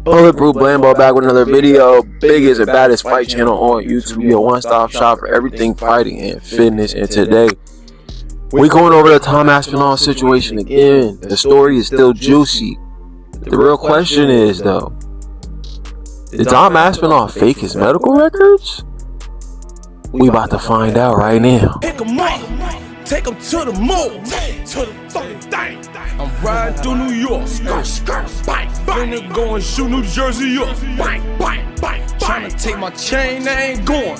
Bulletproof Blambo back with another video. Biggest and baddest fight channel on YouTube. Your one-stop shop for everything fighting and fitness. And today, we going over the Tom Aspinall situation again. The story is still juicy. The real question is though, did Tom Aspinall fake his medical records? We about to find out right now. Pick 'em up, take 'em to the moon, to the fucking thing. I'm riding through New York, bang, finna go and shoot New Jersey up, bang, tryna take my chain, they ain't going,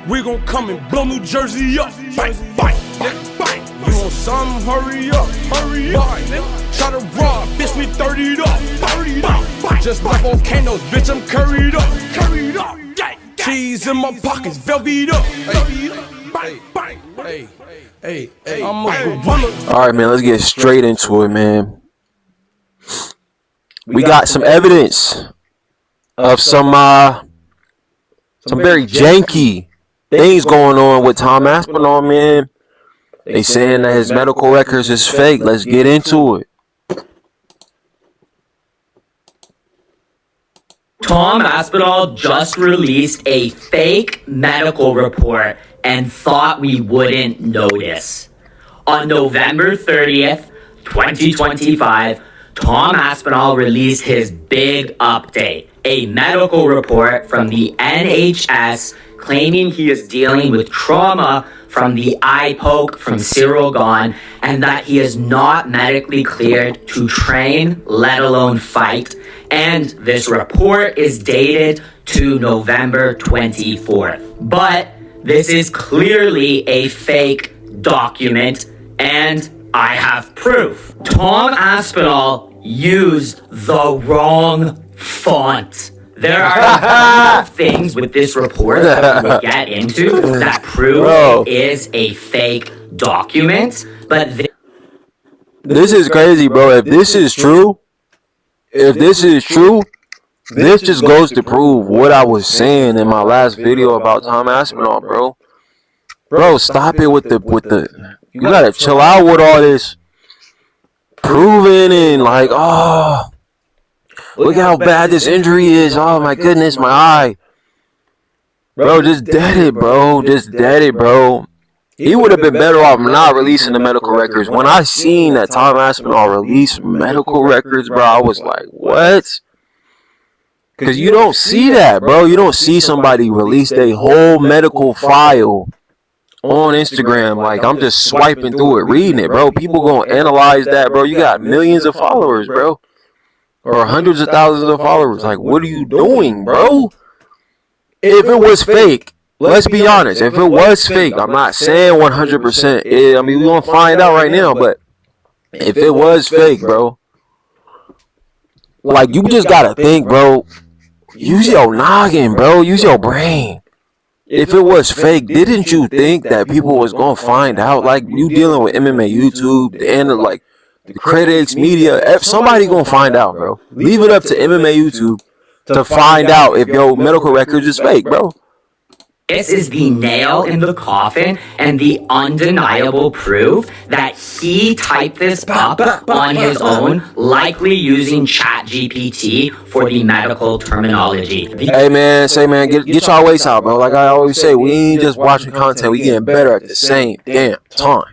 we gon' come and blow New Jersey up, bang, you want something, hurry up, try to rob, bitch, we 30'd up, just like volcanoes, bitch, I'm curried up, cheese in my pockets, velvet up, I'm a gorilla. Alright, man, let's get straight into it, man. We got some evidence of some very janky things going on with Tom Aspinall, man. They saying that his medical records is fake. Let's get into it. Tom Aspinall just released a fake medical report and thought we wouldn't notice. On November 30th, 2025, Tom Aspinall released his big update, a medical report from the NHS claiming he is dealing with trauma from the eye poke from Cyril Gone and that he is not medically cleared to train, let alone fight. And this report is dated to November 24th. But this is clearly a fake document, and I have proof. Tom Aspinall used the wrong font. There are a lot of things with this report that we will get into that prove it is a fake document, but this is crazy, bro. If this is true, this just goes to prove what I was saying in my last video about Tom Aspinall, bro. Bro, stop it with the. You gotta chill out with all this proving and like, oh, look how bad this injury is. Oh my goodness, my eye. Bro, just dead it, bro. Just dead it, bro. He would have been better off not releasing the medical records. When I seen that Tom Aspinall released medical records, bro, I was like, what? Because you don't see that, bro. You don't see somebody release their whole medical file on Instagram. Like, I'm just swiping through it, reading it, bro. People gonna analyze that, bro. You got millions of followers, bro. Or hundreds of thousands of followers. Like, what are you doing, bro? If it was fake, let's be honest. If it was fake, I'm not saying 100%. I mean, we're gonna find out right now, but if it was fake, bro, like, you just gotta think, bro. Use your noggin, bro. Use your brain. If it was fake, didn't you think that people was gonna find out? Like, you dealing with MMA YouTube and like the critics, media, if somebody gonna find out, bro. Leave it up to MMA YouTube to find out if your medical records is fake, bro. This is the nail in the coffin and the undeniable proof that he typed this up on his own, likely using ChatGPT for the medical terminology. Hey man, get y'all weights out, bro. Like I always say, we ain't just watching content, we getting better at the same damn time.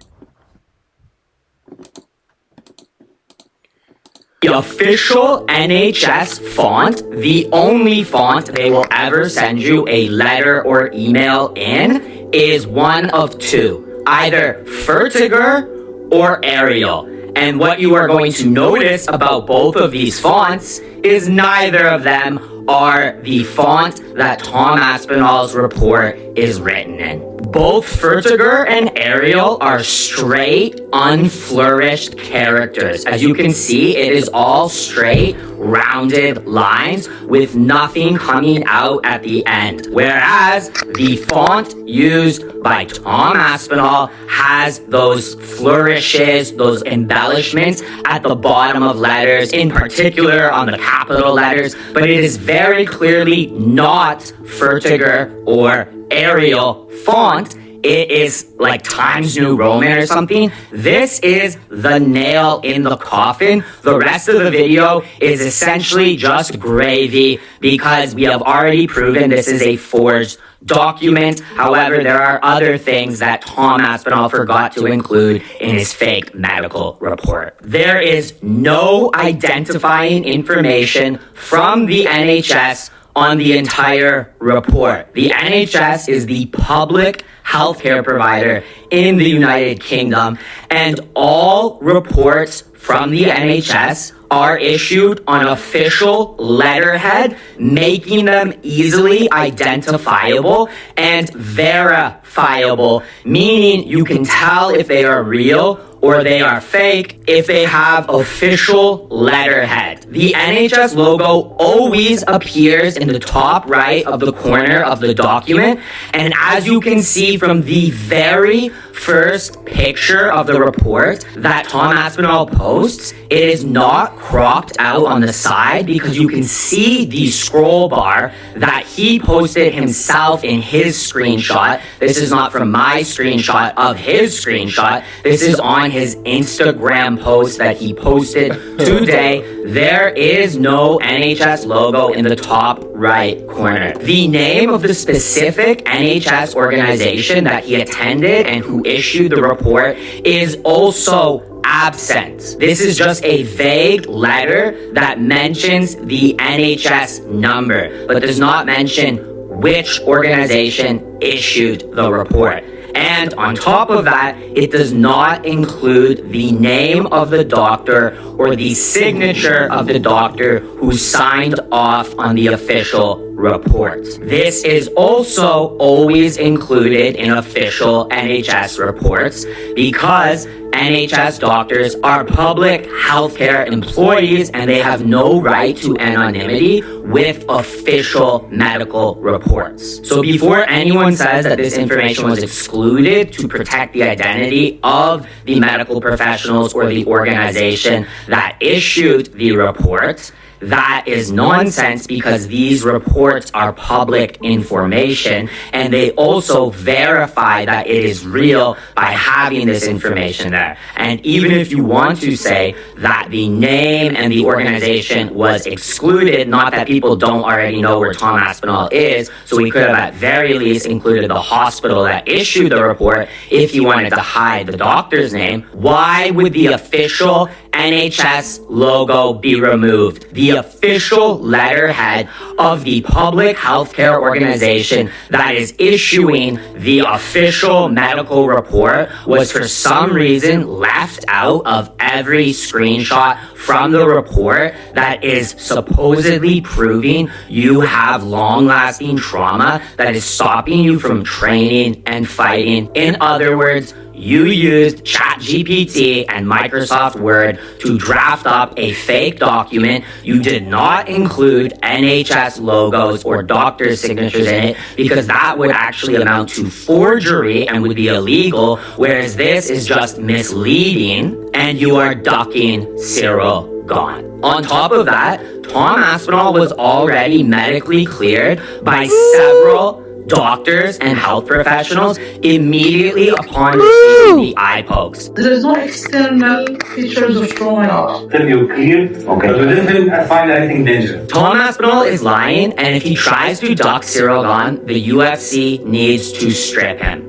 The official NHS font, the only font they will ever send you a letter or email in, is one of two, either Vertiger or Arial. And what you are going to notice about both of these fonts is neither of them are the font that Tom Aspinall's report is written in. Both Vertiger and Arial are straight, unflourished characters. As you can see, it is all straight, rounded lines with nothing coming out at the end. Whereas the font used by Tom Aspinall has those flourishes, those embellishments at the bottom of letters, in particular on the capital letters, but it is very clearly not Vertiger or Arial font. it is like Times New Roman or something. This is the nail in the coffin. The rest of the video is essentially just gravy because we have already proven this is a forged document. However, there are other things that Tom Aspinall forgot to include in his fake medical report. There is no identifying information from the NHS on the entire report. The NHS is the public healthcare provider in the United Kingdom, and all reports from the NHS are issued on official letterhead, making them easily identifiable and verifiable, meaning you can tell if they are real or they are fake if they have official letterhead. The NHS logo always appears in the top right of the corner of the document, and as you can see from the very first picture of the report that Tom Aspinall posts, it is not cropped out on the side because you can see the scroll bar that he posted himself in his screenshot. This is not from my screenshot of his screenshot. This is on his Instagram post that he posted today. There is no NHS logo in the top right corner. The name of the specific NHS organization that he attended and who issued the report is also absent. This is just a vague letter that mentions the NHS number, but does not mention which organization issued the report. And on top of that, it does not include the name of the doctor or the signature of the doctor who signed off on the official report. This is also always included in official NHS reports because NHS doctors are public healthcare employees and they have no right to anonymity with official medical reports. So before anyone says that this information was excluded to protect the identity of the medical professionals or the organization that issued the report, that is nonsense because these reports are public information and they also verify that it is real by having this information there. And even if you want to say that the name and the organization was excluded, not that people don't already know where Tom Aspinall is, so we could have at very least included the hospital that issued the report if you wanted to hide the doctor's name, why would the official NHS logo be removed? The official letterhead of the public healthcare organization that is issuing the official medical report was for some reason left out of every screenshot from the report that is supposedly proving you have long-lasting trauma that is stopping you from training and fighting. In other words, you used ChatGPT and Microsoft Word to draft up a fake document. You did not include NHS logos or doctor signatures in it because that would actually amount to forgery and would be illegal, whereas this is just misleading and you are ducking Cyril Gone. On top of that, Tom Aspinall was already medically cleared by several doctors and health professionals immediately upon receiving the eye pokes. There is no external features of trauma. Tell you clear, okay. But we didn't find anything dangerous. Tom Aspinall is lying, and if he tries to duck Cyril Gone, the UFC needs to strip him.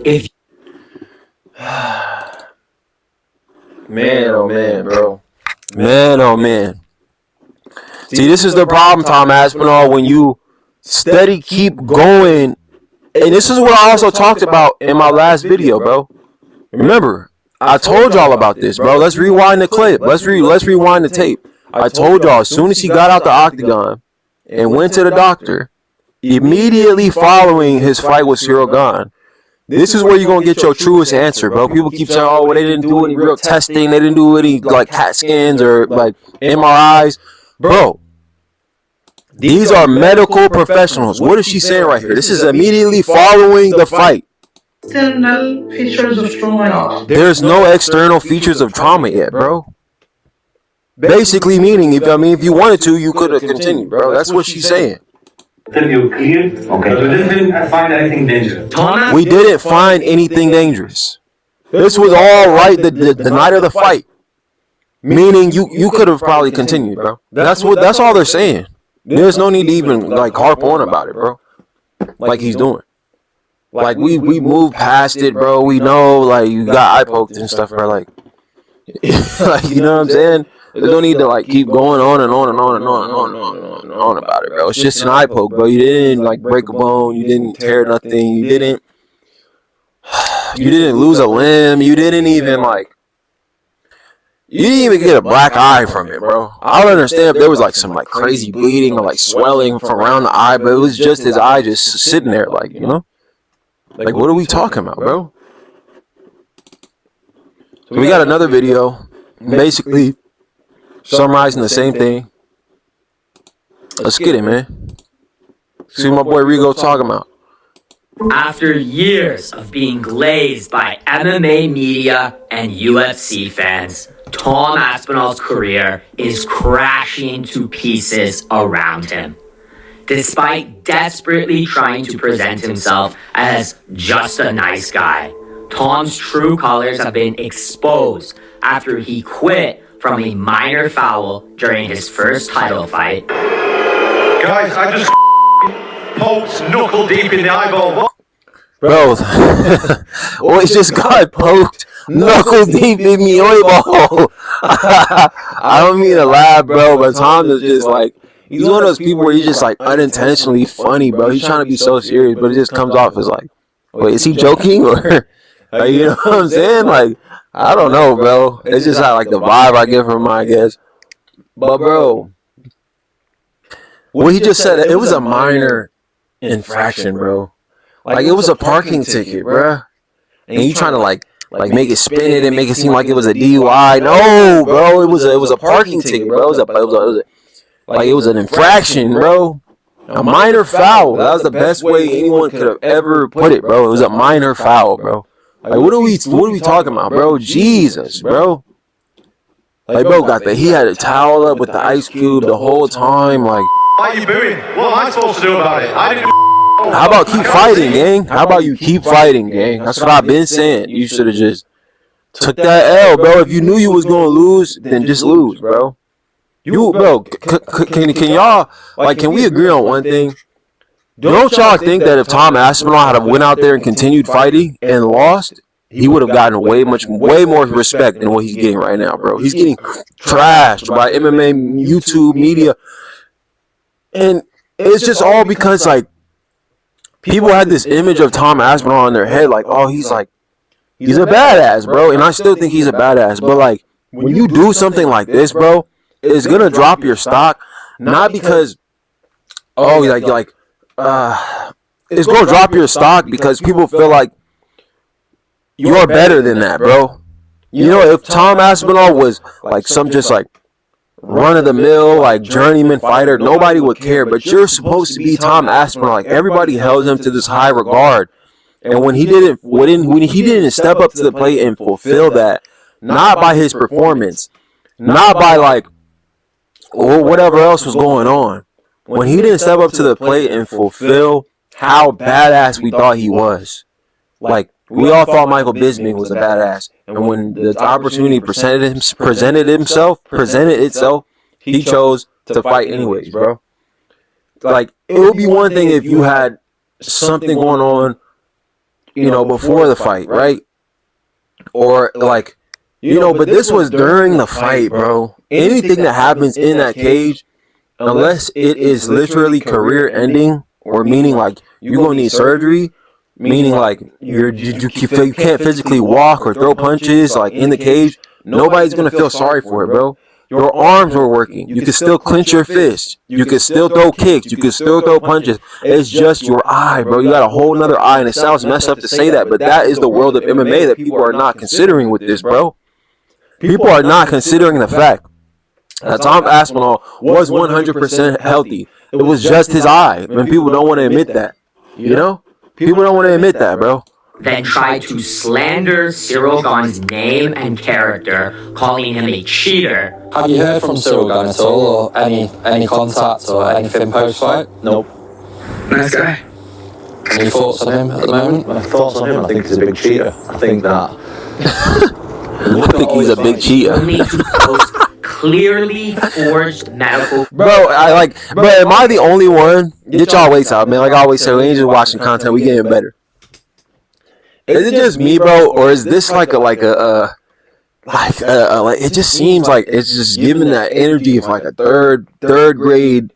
If Man, oh man, bro. Man, oh man. See, this is the problem, Tom Aspinall, when you steady keep going. And this is what I also talked about in my last video, bro. Remember, I told y'all about this, bro. Let's rewind the clip. Let's rewind the tape. I told y'all as soon as he got out the octagon and went to the doctor, immediately following his fight with Cyril Gone, this is where you're going to get your truest answer, bro. People keep saying, oh, well, they didn't do any real testing. They didn't do any, like, CAT scans or, like, MRIs. Bro, these are medical professionals. What is she saying right here? This is immediately following the fight. External features of trauma. There's no external features of trauma yet, bro. Basically meaning, if you wanted to, you could have continued, bro. That's what she's saying. Tell you clear. Okay. But we didn't find anything dangerous. We didn't find anything dangerous. This was all right the night of the fight. Meaning you could have probably continued, bro. That's all they're saying. There's no need to even like harp on about it, bro. Like he's doing. Like we moved past it, bro. We know like you got eye poked and stuff, bro. Like, like you know what I'm saying? There's no need to like keep going on and on and on and on and on and on and on and on about it, bro. It's just an eye poke, bro. You didn't like break a bone. You didn't tear nothing. You didn't lose a limb. You didn't even like. You didn't even get a black eye from it, bro. I don't understand if there was like some like crazy bleeding or like swelling from around the eye, but it was just his eye just sitting there, like, you know? Like, what are we talking about, bro? So we got another video, basically summarizing the same thing. Let's get it, man. See what my boy Rigo's talking about. After years of being glazed by MMA media and UFC fans, Tom Aspinall's career is crashing to pieces around him. Despite desperately trying to present himself as just a nice guy, Tom's true colors have been exposed after he quit from a minor foul during his first title fight. Guys, I just poked knuckle deep in the eyeball. Bro, well, just got poked knuckle deep in the eyeball. I don't mean to laugh, bro, but Tom is just like, he's one of those people where he's just like unintentionally funny, bro. He's trying to be so serious, but it just comes off as like, wait, is he joking? Or, like, you know what I'm saying? Like, I don't know, bro. It's just like the vibe I get from him, I guess. But, bro, what he just said, it was a minor infraction, bro. Like, it was a parking ticket, bro. And you trying to, like make it spin it and make it seem like it was a DUI. No, bro. It was a parking ticket, bro. It was an infraction, bro. A minor foul. That was the best way anyone could have ever put it, bro. It was a minor foul, bro. Like, what are we talking about, bro? Jesus, bro. Like, bro, he had a towel up with the ice cube the whole time, like. Why are you booing? What am I supposed to do about it? I didn't. How about keep fighting, gang? How about you keep fighting, gang? That's what I've been saying. You should have just took that L, bro. If you knew you was gonna lose, then just lose, bro. Bro, can y'all, like, can we agree on one thing? Don't y'all think that if Tom Aspinall had went out there and continued fighting and lost, he would have gotten way more respect than what he's getting right now, bro? He's getting trashed by MMA, YouTube, media, and it's just all because, like, people had this image of Tom Aspinall in their head, like, oh, he's a badass, bro, and I still think he's a badass, but, like, when you do something like this, bro, it's gonna drop your stock, not because, it's gonna drop your stock because people feel like you're better than that, bro. You know, if Tom Aspinall was like some just like run-of-the-mill, like journeyman fighter, nobody would care, but you're supposed to be Tom Aspinall. Like, everybody held him to this high regard, and when he didn't step up to the plate and fulfill that, not by his performance, not by like or whatever else was going on, when he didn't step up to the plate and fulfill how badass we thought he was, like, we all thought Michael Bisping was a badass, and when the opportunity presented itself, he chose to fight anyways, bro. Like, it would be one thing if you had something going on, you know, before the fight, right? Or like, you know, but this was during the fight, bro. Anything that happens in that cage, unless it is literally career ending, or meaning like you're gonna need surgery, meaning like you can't physically walk or throw punches like in the cage, nobody's gonna feel sorry for it, bro. Your arms were working. You could still clench your fist. You could still throw kicks. You could still throw punches. It's just your eye, bro. You got a whole nother eye, and it sounds messed up to say that, but that is the world of MMA that people are not considering with this, bro. People are not considering the fact that Tom Aspinall was 100% healthy. It was just his eye, and people don't want to admit that. You know? People don't want to admit that, bro. Then tried to slander Cyril Gane's name and character, calling him a cheater. Have you heard from Cyril Gane at all, or any contact or anything post-fight? Nope. Nice guy. Any thoughts on him at the moment? My thoughts on him, I think he's a big cheater. I think that... I think he's a big cheater. Only to post clearly forged medical. Bro, am I the only one? Get y'all weights out, man. Like I always say, we ain't just watching content, we getting better. Is it just me, bro, or is this like it just seems like it's just giving that energy of like a third grade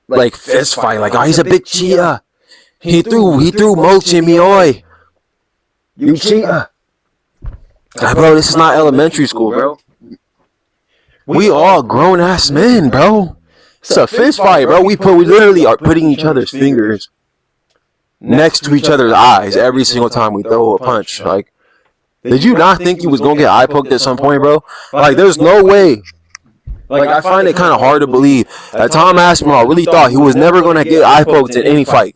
like fist fight. Like, oh, he's a big cheater. He threw mulch in me, oi. You cheater. Like, bro, this is not elementary school, bro. We all grown ass men, bro. It's a fist fight, bro. We literally are putting each other's fingers next to each other's eyes every single time we throw a punch. Like, did you not think you was gonna get eye poked at some point, bro? Like, there's no way. Like, I find it kind of hard to believe that Tom Aspinall really thought he was never gonna get eye poked in any fight.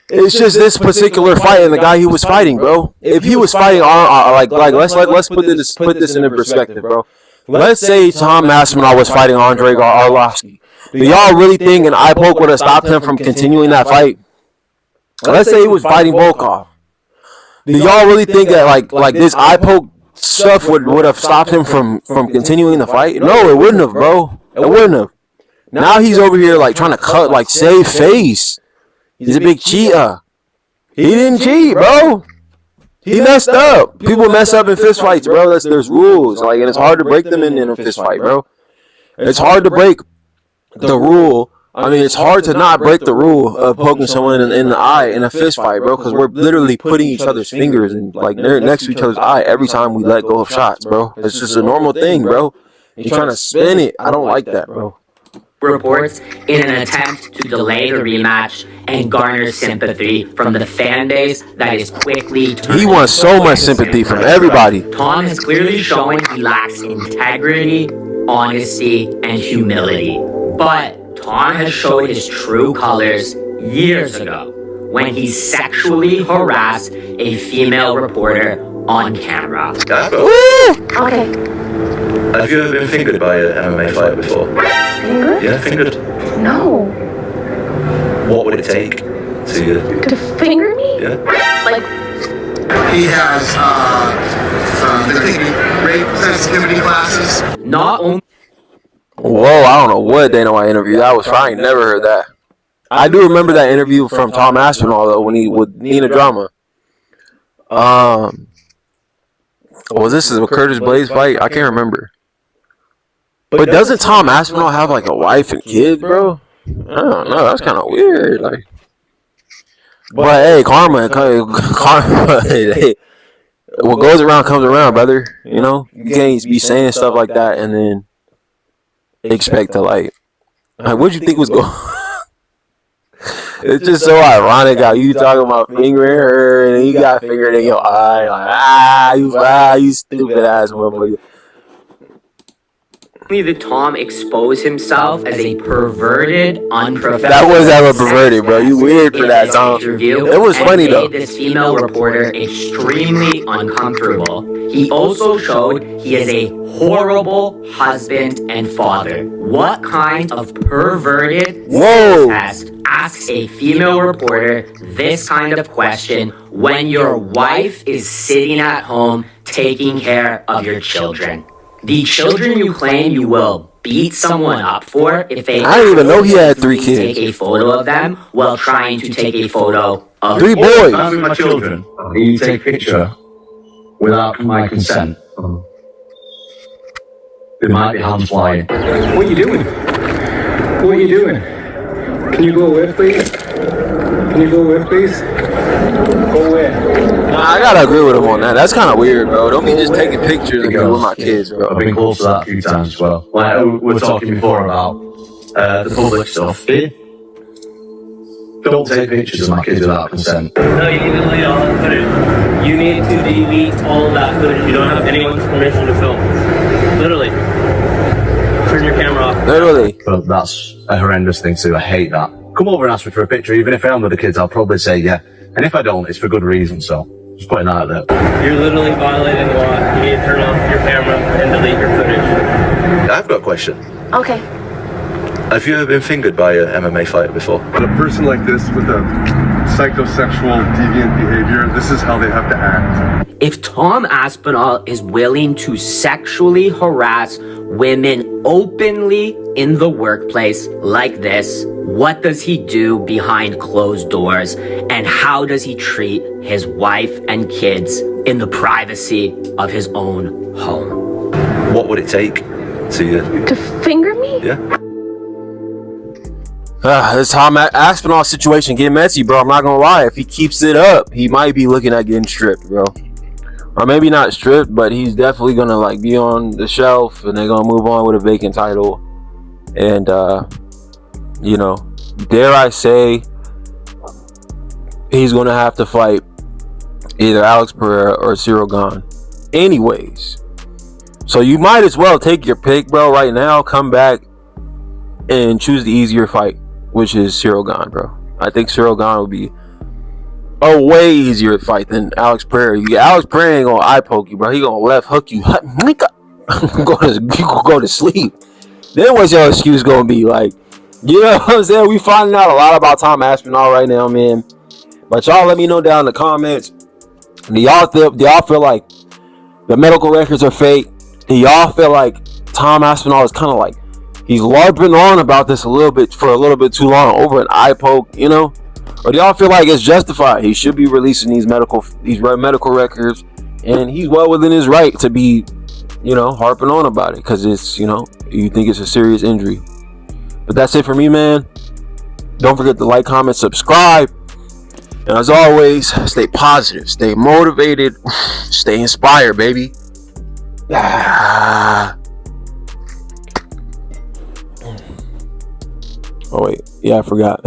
It's just this particular fight and the guy he was fighting, bro. If he was fighting, let's put this into perspective, bro. Let's say Tom Aspinall was fighting Andre Arlovski. Do y'all really think an eye poke would have stopped him from continuing that fight? Let's say he was fighting Volkov. Do y'all really think that like this eye poke stuff would have stopped him from continuing the fight? No, it wouldn't have, bro. It wouldn't have. Now he's over here like trying to cut, like, save face. He's a big cheater. He didn't cheat, bro. He messed up. People mess up in fist fights, bro. There's rules, like, and it's hard to break them in a fist fight, bro. It's hard to break the rule. I mean, it's hard to not break the rule of poking someone in the eye in a fist fight, bro, because we're literally putting each other's fingers and like they're next to each other's eye every time we let go of shots, bro. It's just a normal thing, bro. You're trying to spin it. I don't like that, bro. Reports in an attempt to delay the rematch and garner sympathy from the fan base that is quickly He wants so much sympathy from everybody. Tom has clearly shown he lacks integrity, honesty, and humility. But Tom has showed his true colors years ago when he sexually harassed a female reporter on camera. Okay. Have you ever been fingered by an MMA fighter before? Fingered? Yeah, fingered. No. What would it take to... To finger me? Yeah. Like... He has, they're taking rape sensitivity classes. Not only... Whoa, I don't know what Dana White interview that was. I ain't never heard that. I do remember that interview from Tom Aspinall, though, when he with Nina Drama. Was this a Curtis Blaze fight? I can't remember. But doesn't Tom Aspinall have like a wife and kids, bro? I don't know. That's kind of weird. Like, but hey, karma. Hey, what goes around comes around, brother. You know, you can't be saying stuff like that and then expect to like what'd you think was going? It's just so ironic how you talking about fingering her and you got fingered in your eye. Like, you stupid ass motherfucker. That Tom exposed himself as a perverted, unprofessional. That was ever perverted, bro. You weird for that, Tom. It was funny though. Made this female reporter extremely uncomfortable. He also showed he is a horrible husband and father. What kind of perverted test asks a female reporter this kind of question when your wife is sitting at home taking care of your children? The children you claim you will beat someone up for if they... I didn't even know he had 3 kids. Take a photo of them while trying to take a photo of... 3 boys. I'm with my children. You take a picture without my consent. There might be hands flying. What are you doing? What are you doing? Can you go away, please? Can you go away, please? Go away. Nah, I gotta agree with him on that. That's kind of weird, bro. Don't be just taking pictures of me with my kids, bro. I've been close to that a few times as well. Like, we were talking before about the public stuff. Don't take pictures of my kids without consent. No, you need to delete all that footage. You need to delete all of that footage. You don't have anyone's permission to film. Literally. Turn your camera off. Literally. But that's a horrendous thing to do. I hate that. Come over and ask me for a picture. Even if I am with the kids, I'll probably say yeah. And if I don't, it's for good reason, so just putting that out there. You're literally violating the law. You need to turn off your camera and delete your footage. I've got a question. Okay. Have you ever been fingered by an MMA fighter before? But a person like this with a psychosexual deviant behavior, this is how they have to act. If Tom Aspinall is willing to sexually harass women openly in the workplace like this, what does he do behind closed doors? And how does he treat his wife and kids in the privacy of his own home? What would it take to finger me? Yeah. This Tom Aspinall situation get messy, bro. I'm not gonna lie. If he keeps it up, he might be looking at getting stripped, bro. Or maybe not stripped, but he's definitely gonna like be on the shelf, and they're gonna move on with a vacant title. And you know, dare I say, he's gonna have to fight either Alex Pereira or Cyril Gane. Anyways, so you might as well take your pick, bro. Right now, come back and choose the easier fight, which is Cyril Gane, bro. I think Cyril Gane would be a way easier fight than Alex Pereira. Alex Pereira ain't gonna eye poke you, bro. He gonna left hook you. You go to sleep. Then what's your excuse gonna be? Like, you know what I'm saying? We finding out a lot about Tom Aspinall right now, man. But y'all let me know down in the comments. Do y'all feel like the medical records are fake? Do y'all feel like Tom Aspinall is kind of like he's LARPing on about this a little bit too long over an eye poke, you know? Or do y'all feel like it's justified? He should be releasing these medical records, and he's well within his right to be, you know, harping on about it because it's, you know, you think it's a serious injury. But that's it for me, man. Don't forget to like, comment, subscribe. And as always, stay positive, stay motivated, stay inspired, baby. Oh wait, yeah, I forgot.